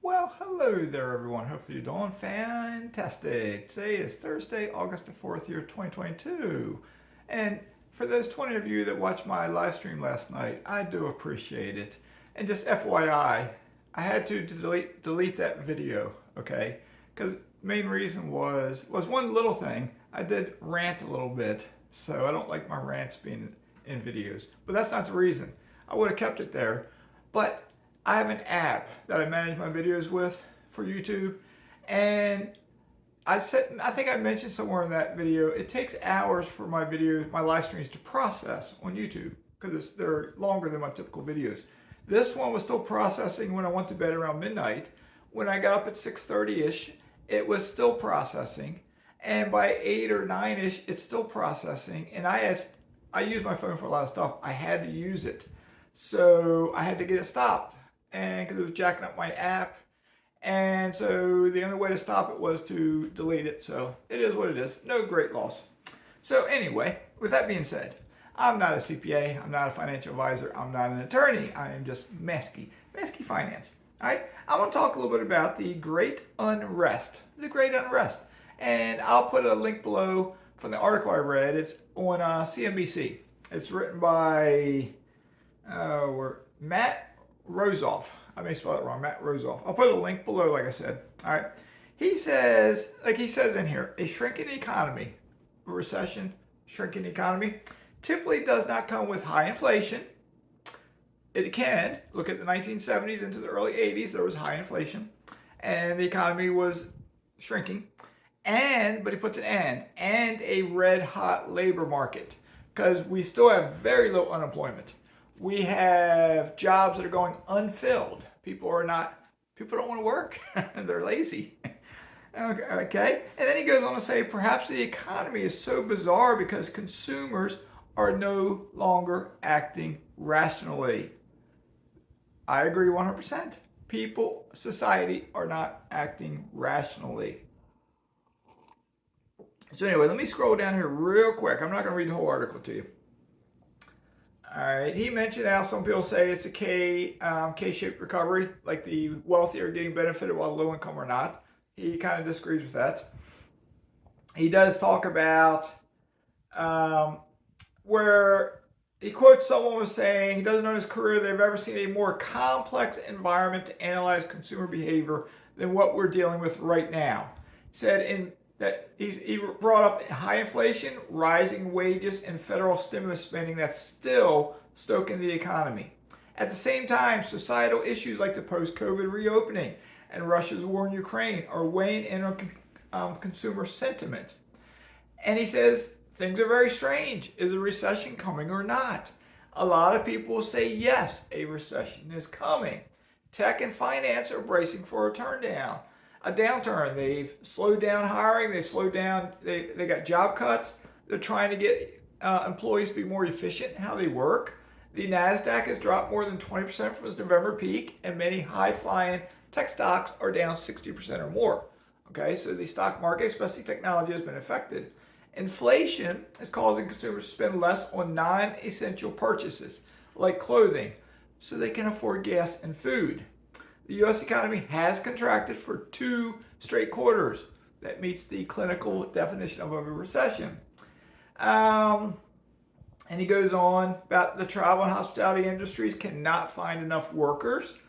Well, hello there, everyone. Hopefully you're doing fantastic. Today is Thursday, August the 4th, year 2022. And for those 20 of you that watched my live stream last night, I do appreciate it. And just FYI, I had to delete that video, okay? Because main reason was one little thing. I did rant a little bit, so I don't like my rants being in videos. But that's not the reason. I would have kept it there. But I have an app that I manage my videos with for YouTube, and I think I mentioned somewhere in that video, it takes hours for my videos, my live streams to process on YouTube because they're longer than my typical videos. This one was still processing when I went to bed around midnight. When I got up at 6:30ish, it was still processing, and by 8 or 9ish, it's still processing. And I use my phone for a lot of stuff. I had to use it, so I had to get it stopped. And because it was jacking up my app, and so the only way to stop it was to delete it. So it is what it is. No great loss. So anyway, with that being said, I'm not a CPA, I'm not a financial advisor, I'm not an attorney. I am just mazske finance. All right, I want to talk a little bit about the Great Unrest. The Great Unrest, and I'll put a link below from the article I read. It's on CNBC. It's written by Matt Rosoff. I may spell it wrong. Matt Rosoff. I'll put a link below, like I said. All right. He says in here, a shrinking economy, a recession, shrinking economy, typically does not come with high inflation. It can. Look at the 1970s into the early 80s. There was high inflation, and the economy was shrinking. But he puts an and a red hot labor market, because we still have very low unemployment. We have jobs that are going unfilled. People don't want to work. They're lazy. Okay. And then he goes on to say, perhaps the economy is so bizarre because consumers are no longer acting rationally. I agree 100%. Society are not acting rationally. So anyway, let me scroll down here real quick. I'm not going to read the whole article to you. All right, he mentioned how some people say it's a K-shaped recovery, like the wealthy are getting benefited while the low income are not. He kind of disagrees with that. He does talk about where he quotes someone was saying he doesn't know in his career they've ever seen a more complex environment to analyze consumer behavior than what we're dealing with right now. He said he brought up high inflation, rising wages, and federal stimulus spending that's still stoking the economy. At the same time, societal issues like the post-COVID reopening and Russia's war in Ukraine are weighing in on consumer sentiment. And he says things are very strange. Is a recession coming or not? A lot of people say yes, a recession is coming. Tech and finance are bracing for a downturn. They've slowed down hiring. They got job cuts. They're trying to get employees to be more efficient in how they work. The NASDAQ has dropped more than 20% from its November peak, and many high-flying tech stocks are down 60% or more. Okay, so the stock market, especially technology, has been affected. Inflation is causing consumers to spend less on non-essential purchases, like clothing, so they can afford gas and food. The U.S. economy has contracted for 2 straight quarters. That meets the clinical definition of a recession. And he goes on about the travel and hospitality industries cannot find enough workers.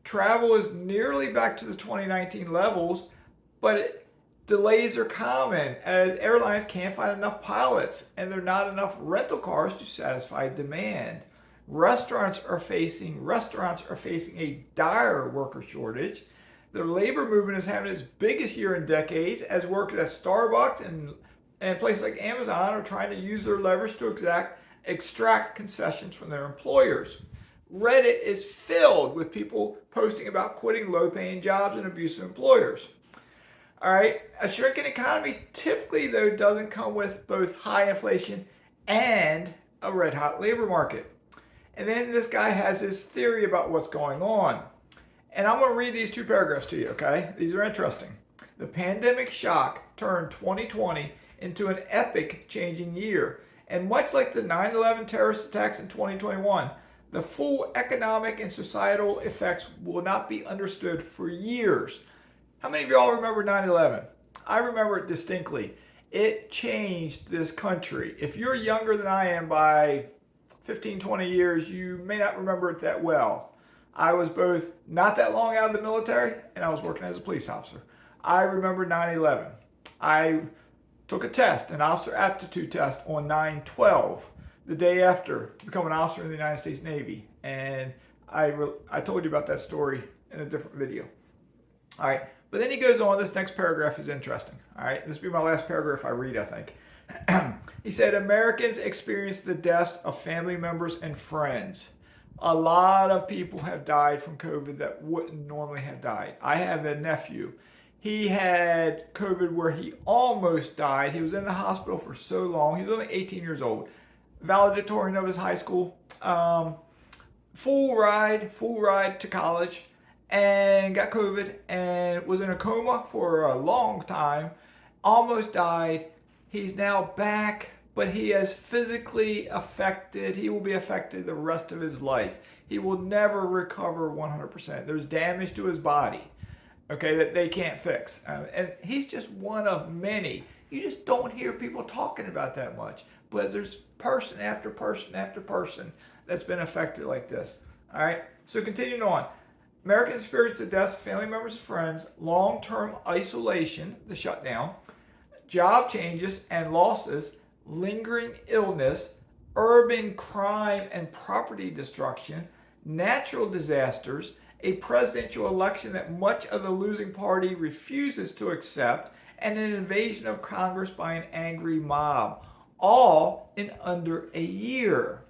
Travel is nearly back to the 2019 levels, but delays are common as airlines can't find enough pilots and there are not enough rental cars to satisfy demand. Restaurants are facing a dire worker shortage. The labor movement is having its biggest year in decades as workers at Starbucks and places like Amazon are trying to use their leverage to extract concessions from their employers. Reddit is filled with people posting about quitting low-paying jobs and abusive employers. All right, a shrinking economy typically, though, doesn't come with both high inflation and a red-hot labor market. And then this guy has this theory about what's going on. And I'm going to read these 2 paragraphs to you, okay? These are interesting. The pandemic shock turned 2020 into an epic changing year. And much like the 9/11 terrorist attacks in 2021, The full economic and societal effects will not be understood for years. How many of y'all remember 9/11? I remember it distinctly. It changed this country. If you're younger than I am by 15, 20 years, you may not remember it that well. I was both not that long out of the military and I was working as a police officer. I remember 9/11. I took a test, an officer aptitude test on 9/12, the day after, to become an officer in the United States Navy. And I told you about that story in a different video. All right, but then he goes on. This next paragraph is interesting. All right, this will be my last paragraph I read, I think. He said, Americans experience the deaths of family members and friends. A lot of people have died from COVID that wouldn't normally have died. I have a nephew. He had COVID where he almost died. He was in the hospital for so long. He was only 18 years old. Valedictorian of his high school. Full ride to college. And got COVID and was in a coma for a long time. Almost died. He's now back, but he is physically affected. He will be affected the rest of his life. He will never recover 100%. There's damage to his body, okay, that they can't fix. And he's just one of many. You just don't hear people talking about that much. But there's person after person after person that's been affected like this. All right, so continuing on. Americans experience the deaths of family members and friends, long-term isolation, the shutdown, job changes and losses, lingering illness, urban crime and property destruction, natural disasters, a presidential election that much of the losing party refuses to accept, and an invasion of Congress by an angry mob, all in under a year.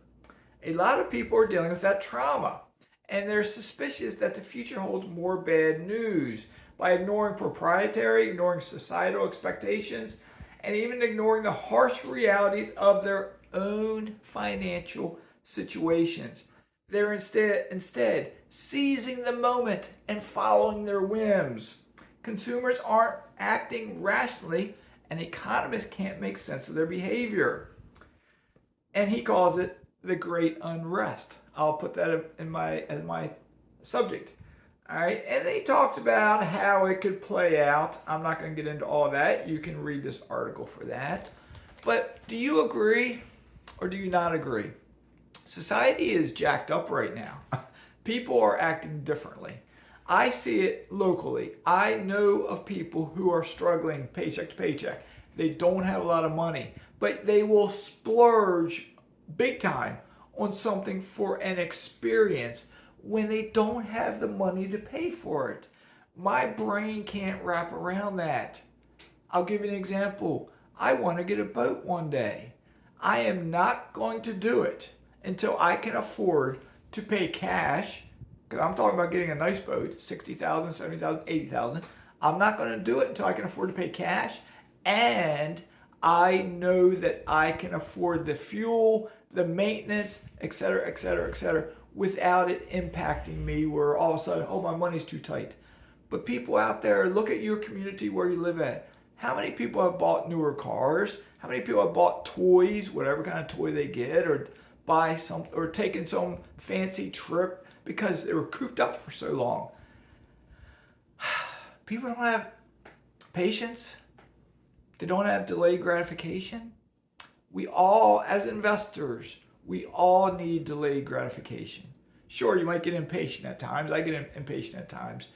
A lot of people are dealing with that trauma, and they're suspicious that the future holds more bad news by ignoring proprietary, ignoring societal expectations, and even ignoring the harsh realities of their own financial situations. They're instead seizing the moment and following their whims. Consumers aren't acting rationally, and economists can't make sense of their behavior. And he calls it the Great Unrest. I'll put that as my subject. All right, and then he talks about how it could play out. I'm not going to get into all that. You can read this article for that. But do you agree or do you not agree? Society is jacked up right now. People are acting differently. I see it locally. I know of people who are struggling paycheck to paycheck. They don't have a lot of money, but they will splurge big time on something for an experience when they don't have the money to pay for it. My brain can't wrap around that. I'll give you an example. I want to get a boat one day. I am not going to do it until I can afford to pay cash, because I'm talking about getting a nice boat, $60,000, $70,000, $80,000. I'm not going to do it until I can afford to pay cash, and I know that I can afford the fuel, the maintenance, etc., etc., etc., without it impacting me where all of a sudden, oh, my money's too tight. But people out there, look at your community where you live at. How many people have bought newer cars? How many people have bought toys, whatever kind of toy they get, or buy some, or taken some fancy trip because they were cooped up for so long? People don't have patience. They don't have delayed gratification. We all, as investors, we all need delayed gratification. Sure, you might get impatient at times. I get impatient at times.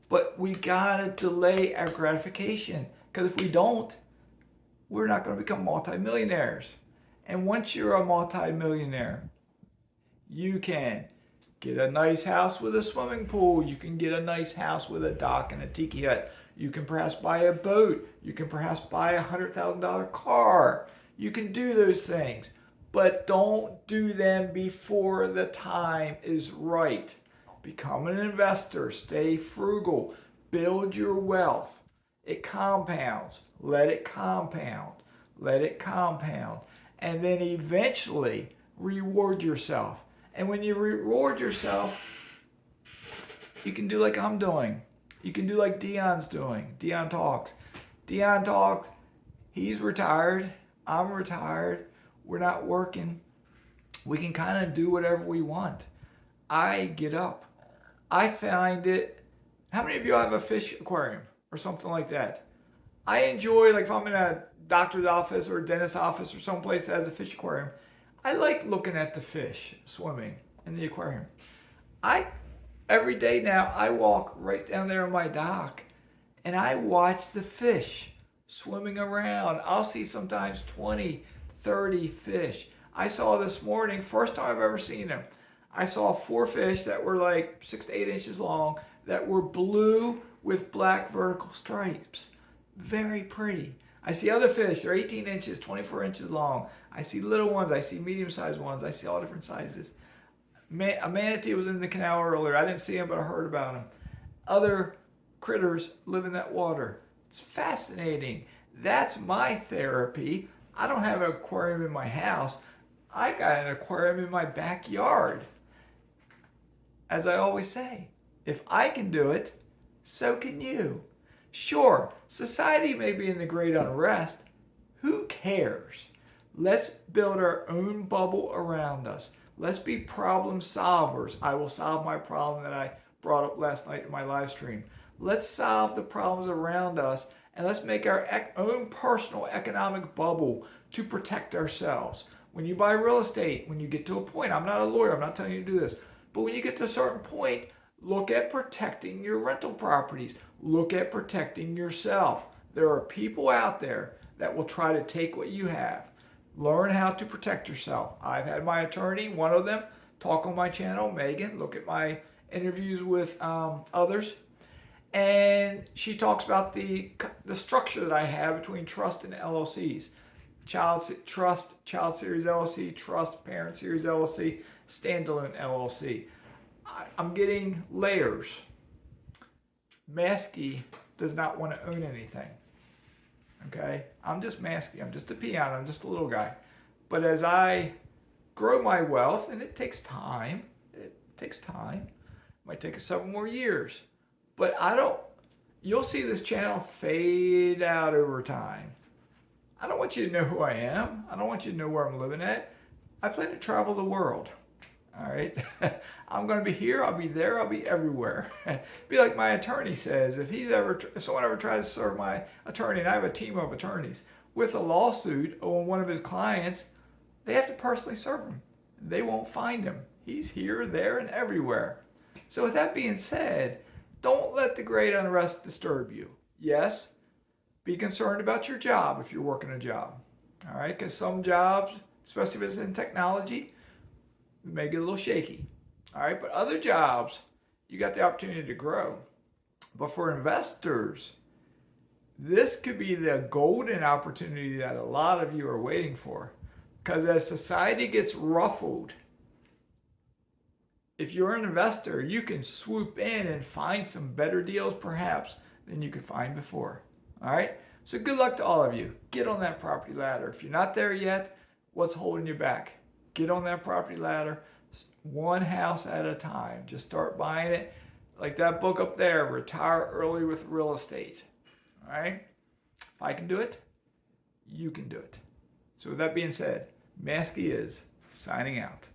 But we gotta delay our gratification, because if we don't, we're not going to become multimillionaires. And once you're a multimillionaire, you can get a nice house with a swimming pool. You can get a nice house with a dock and a tiki hut. You can perhaps buy a boat. You can perhaps buy a $100,000 car. You can do those things, but don't do them before the time is right. Become an investor. Stay frugal. Build your wealth. It compounds. Let it compound. Let it compound. And then eventually reward yourself. And when you reward yourself, you can do like I'm doing. You can do like Dion's doing. Dion Talks. Dion Talks. He's retired. I'm retired. We're not working. We can kind of do whatever we want. I get up. I find it. How many of you have a fish aquarium or something like that? I enjoy, like if I'm in a doctor's office or a dentist's office or someplace that has a fish aquarium, I like looking at the fish swimming in the aquarium. I every day now I walk right down there on my dock and I watch the fish swimming around. I'll see sometimes 20, 30 fish. I saw this morning, first time I've ever seen them. I saw 4 fish that were like 6 to 8 inches long that were blue with black vertical stripes. Very pretty. I see other fish, they're 18 inches, 24 inches long. I see little ones, I see medium-sized ones, I see all different sizes. A manatee was in the canal earlier. I didn't see him, but I heard about him. Other critters live in that water. It's fascinating. That's my therapy. I don't have an aquarium in my house. I got an aquarium in my backyard. As I always say, if I can do it, so can you. Sure, society may be in the Great Unrest. Who cares? Let's build our own bubble around us. Let's be problem solvers. I will solve my problem that I brought up last night in my live stream. Let's solve the problems around us and let's make our own personal economic bubble to protect ourselves. When you buy real estate, when you get to a point, I'm not a lawyer, I'm not telling you to do this, but when you get to a certain point, look at protecting your rental properties. Look at protecting yourself. There are people out there that will try to take what you have. Learn how to protect yourself. I've had my attorney, one of them, talk on my channel, Megan, look at my interviews with others. And she talks about the structure that I have between trust and LLCs. Child Series LLC, Trust, Parent Series LLC, Standalone LLC. I'm getting layers. Mazske does not want to own anything. Okay? I'm just Mazske. I'm just a peon. I'm just a little guy. But as I grow my wealth, and it takes time. It might take us several more years. But you'll see this channel fade out over time. I don't want you to know who I am. I don't want you to know where I'm living at. I plan to travel the world. All right. I'm going to be here. I'll be there. I'll be everywhere. Be like my attorney says, if someone ever tries to serve my attorney, and I have a team of attorneys, with a lawsuit on one of his clients, they have to personally serve him. They won't find him. He's here, there, and everywhere. So with that being said, don't let the Great Unrest disturb you. Yes, be concerned about your job if you're working a job. All right, because some jobs, especially if it's in technology, may get a little shaky. All right, but other jobs, you got the opportunity to grow. But for investors, this could be the golden opportunity that a lot of you are waiting for. Because as society gets ruffled, if you're an investor, you can swoop in and find some better deals perhaps than you could find before. All right, so good luck to all of you. Get on that property ladder. If you're not there yet, what's holding you back? Get on that property ladder, one house at a time. Just start buying it. Like that book up there, Retire Early with Real Estate. All right? If I can do it, you can do it. So with that being said, Mazske is signing out.